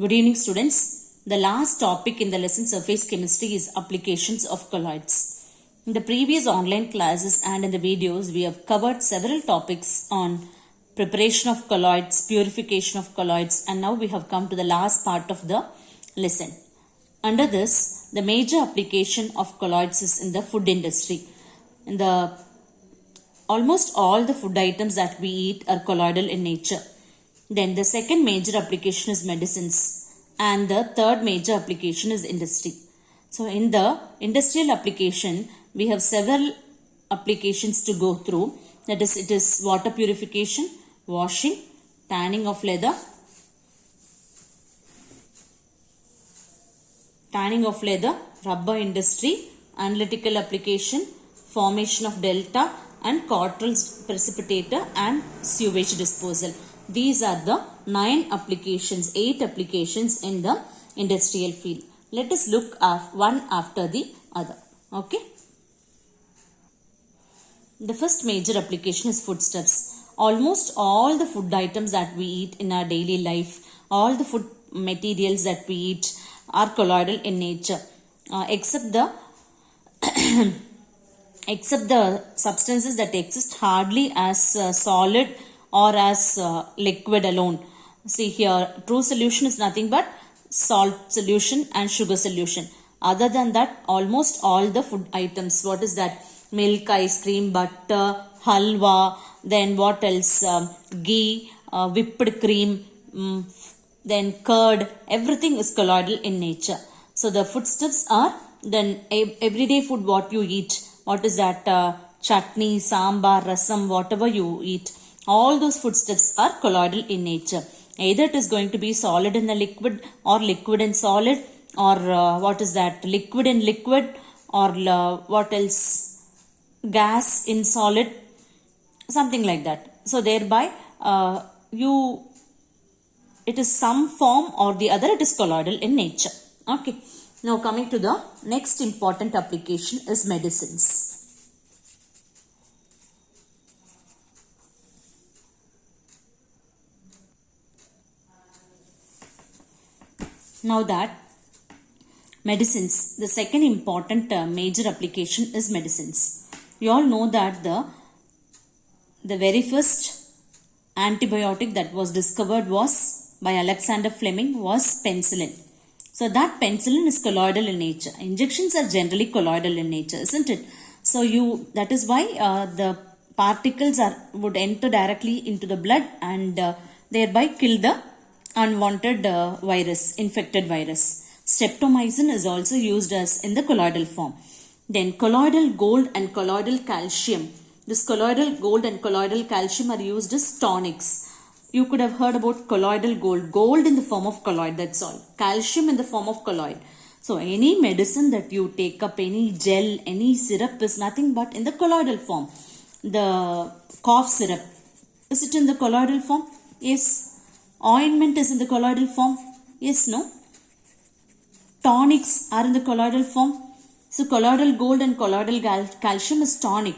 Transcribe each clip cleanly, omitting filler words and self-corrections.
Good evening, students. The last topic in the lesson surface chemistry is applications of colloids. In the previous online classes and in the videos, we have covered several topics on preparation of colloids, purification of colloids, and now we have come to the last part of the lesson. Under this, the major application of colloids is in the food industry. In the almost all the food items that we eat are colloidal in nature. Then the second major application is medicines, and the third major application is industry. So in the industrial application, we have several applications to go through. That is, it is water purification, washing, tanning of leather, rubber industry, analytical application, formation of delta, and Cottrell's precipitator and sewage disposal. These are the 8 applications in the industrial field. Let us look at one after the other. Okay. The first major application is foodstuffs. Almost all the food items that we eat in our daily life, all the food materials that we eat are colloidal in nature, except the substances that exist hardly as solid or as liquid alone. See here, true solution is nothing but salt solution and sugar solution. Other than that, almost all the food items, what is that? Milk, ice cream, butter, halwa, then what else? Ghee, whipped cream, then curd, everything is colloidal in nature. So the foodstuffs are then everyday food what you eat. What is that? Chutney, sambar, rasam, whatever you eat. All those foodstuffs are colloidal in nature. Either it is going to be solid in the liquid or liquid in solid, or what is that? Liquid in liquid, or what else? Gas in solid, something like that. So thereby it is some form or the other, it is colloidal in nature. Okay. Now coming to the next important application is medicines. Now that medicines, the second important major application is medicines. You all know that the very first antibiotic that was discovered was by Alexander Fleming was penicillin. So that penicillin is colloidal in nature. Injections are generally colloidal in nature, isn't it? So that is why the particles would enter directly into the blood and thereby kill the unwanted infected virus. Streptomycin is also used as in the colloidal form. Then colloidal gold and colloidal calcium. This colloidal gold and colloidal calcium are used as tonics. You could have heard about colloidal gold. Gold in the form of colloid, that's all. Calcium in the form of colloid. So any medicine that you take up, any gel, any syrup is nothing but in the colloidal form. The cough syrup, is it in the colloidal form? Yes. Ointment is in the colloidal form? Yes, no? Tonics are in the colloidal form. So colloidal gold and colloidal calcium is tonic.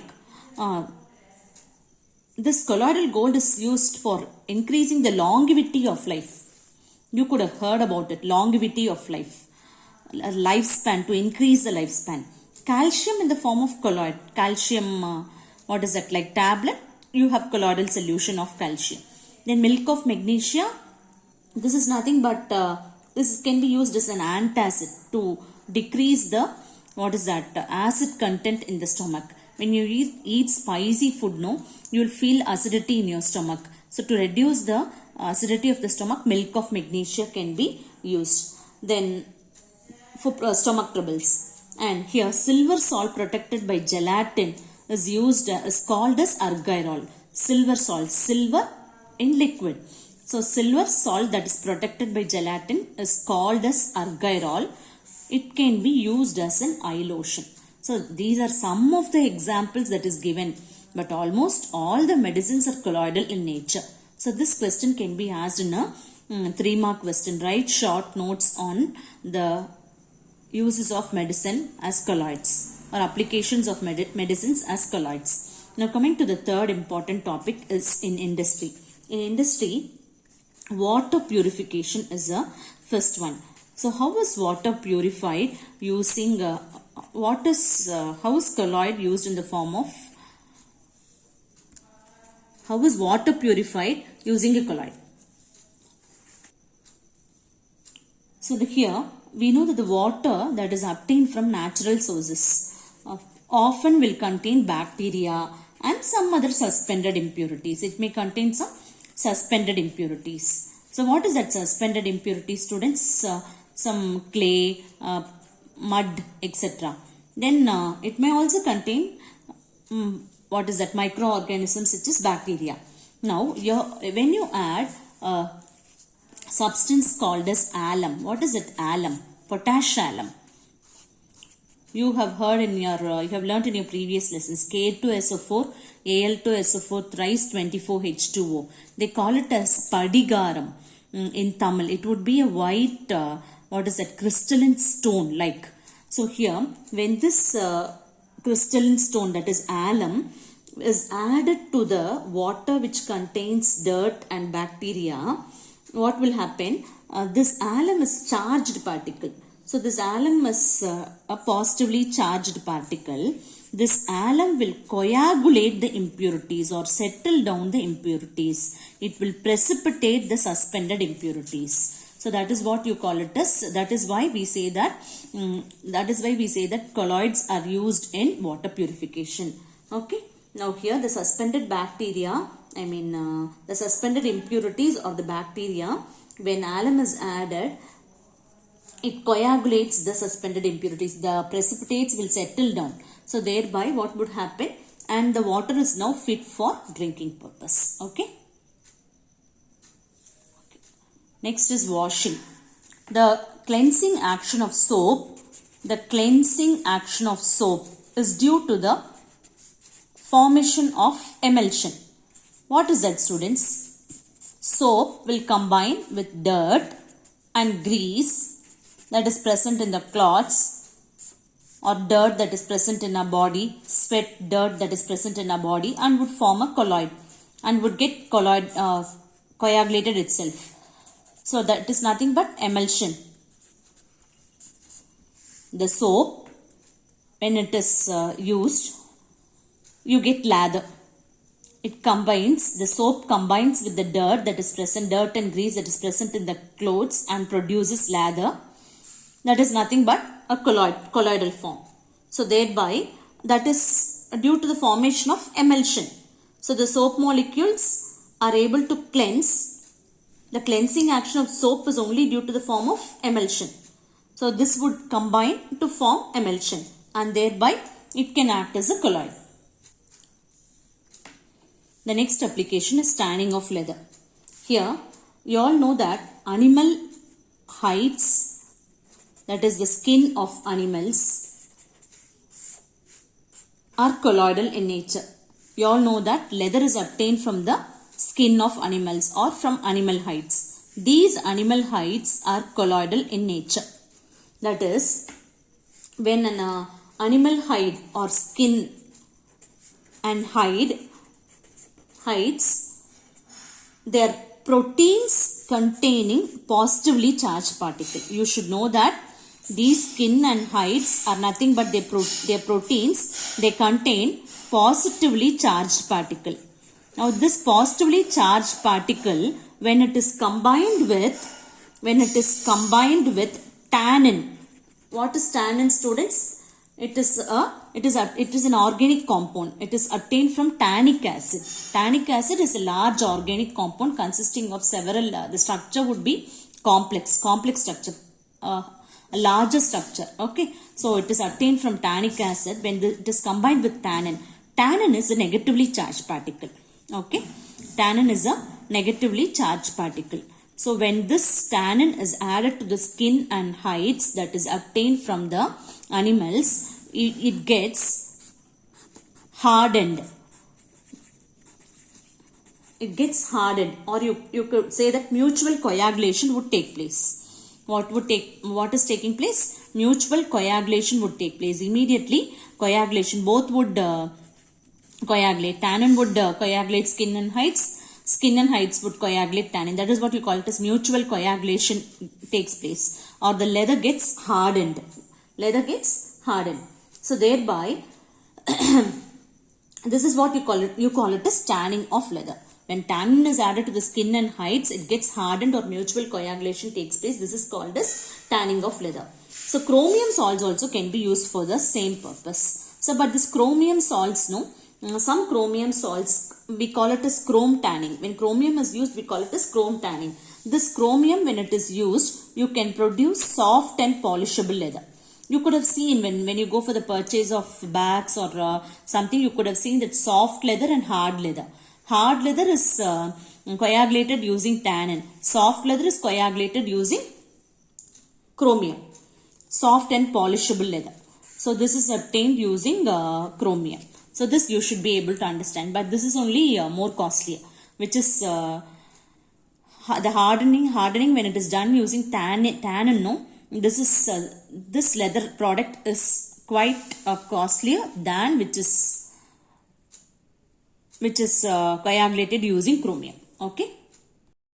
This colloidal gold is used for increasing the longevity of life. You could have heard about it, longevity of life. Lifespan, to increase the lifespan. Calcium in the form of colloid. Calcium, what is that, like tablet? You have colloidal solution of calcium. Then milk of magnesia. This is nothing but, this can be used as an antacid to decrease the, what is that, acid content in the stomach. When you eat spicy food, you will feel acidity in your stomach. So to reduce the acidity of the stomach, milk of magnesia can be used. Then for stomach troubles. And here silver salt protected by gelatin is used, is called as argyrol. Silver salt, silver in liquid. So silver salt that is protected by gelatin is called as argyrol. It can be used as an eye lotion. So these are some of the examples that is given, but almost all the medicines are colloidal in nature. So this question can be asked in a 3-mark question. Write short notes on the uses of medicine as colloids or applications of medicines as colloids. Now coming to the third important topic is in industry. In industry, Water purification is the first one. So how is water purified using how is colloid used in the form of, how is water purified using a colloid? So here we know that the water that is obtained from natural sources often will contain bacteria and some other suspended impurities. It may contain some suspended impurities. So what is that suspended impurity, students? Some clay, mud, etc. Then it may also contain what is that, microorganisms such as bacteria. Now when you add substance called as alum, what is it? Alum, potash alum. You have heard in your, you have learnt in your previous lessons, K2SO4, Al2SO4 thrice 24H2O. They call it as padigaram in Tamil. It would be a white, what is that, crystalline stone like. So here, when this crystalline stone, that is alum, is added to the water which contains dirt and bacteria, what will happen? This alum is charged particle. So this alum is a positively charged particle. This alum will coagulate the impurities or settle down the impurities. It will precipitate the suspended impurities. So that is what you call it as. That is why we say that. Colloids are used in water purification. Okay. Now here the suspended bacteria, the suspended impurities or the bacteria, when alum is added, it coagulates the suspended impurities. The precipitates will settle down. So thereby what would happen? And the water is now fit for drinking purpose. Okay. Next is washing. The cleansing action of soap. The cleansing action of soap is due to the formation of emulsion. What is that, students? Soap will combine with dirt and grease that is present in the cloths, or dirt that is present in our body, sweat, dirt that is present in our body, and would form a colloid and would get coagulated itself. So that is nothing but emulsion. The soap, when it is used, you get lather. The soap combines with the dirt that is present, dirt and grease that is present in the clothes, and produces lather. That is nothing but a colloidal form. So thereby, that is due to the formation of emulsion. So the soap molecules are able to cleanse. The cleansing action of soap is only due to the form of emulsion. So this would combine to form emulsion, and thereby it can act as a colloid. The next application is tanning of leather. Here, you all know that animal hides, that is the skin of animals, are colloidal in nature. You all know that leather is obtained from the skin of animals or from animal hides. These animal hides are colloidal in nature. That is, when an animal hide or skin and hides, their proteins containing positively charged particle. You should know that these skin and hides are nothing but their proteins. They contain positively charged particle. Now this positively charged particle, when it is combined with tannin. What is tannin, students? It is an organic compound. It is obtained from tannic acid. Tannic acid is a large organic compound consisting of several, the structure would be complex structure, a larger structure. Okay. So it is obtained from tannic acid when it is combined with tannin. Tannin is a negatively charged particle. Okay. Tannin is a negatively charged particle. So when this tannin is added to the skin and hides that is obtained from the animals, it gets hardened. It gets hardened, or you could say that mutual coagulation would take place. What is taking place? Mutual coagulation would take place. Immediately coagulation, both would coagulate. Tannin would coagulate skin and hides. skin and hides would coagulate tannin. That is what we call it as mutual coagulation takes place, or the leather gets hardened. Leather gets hardened. So thereby, this is what you call it as tanning of leather. When tannin is added to the skin and hides, it gets hardened or mutual coagulation takes place. This is called as tanning of leather. So chromium salts also can be used for the same purpose. So but this chromium salts, no, some chromium salts, we call it as chrome tanning. When chromium is used, we call it as chrome tanning. This chromium, when it is used, you can produce soft and polishable leather. You could have seen when you go for the purchase of bags or something, you could have seen that soft leather and hard leather. Hard leather is coagulated using tannin. Soft leather is coagulated using chromium. Soft and polishable leather. So this is obtained using chromium. So this you should be able to understand. But this is only more costlier, which is the hardening when it is done using tannin. No, this leather product is quite costlier than which is coagulated using chromium. Okay.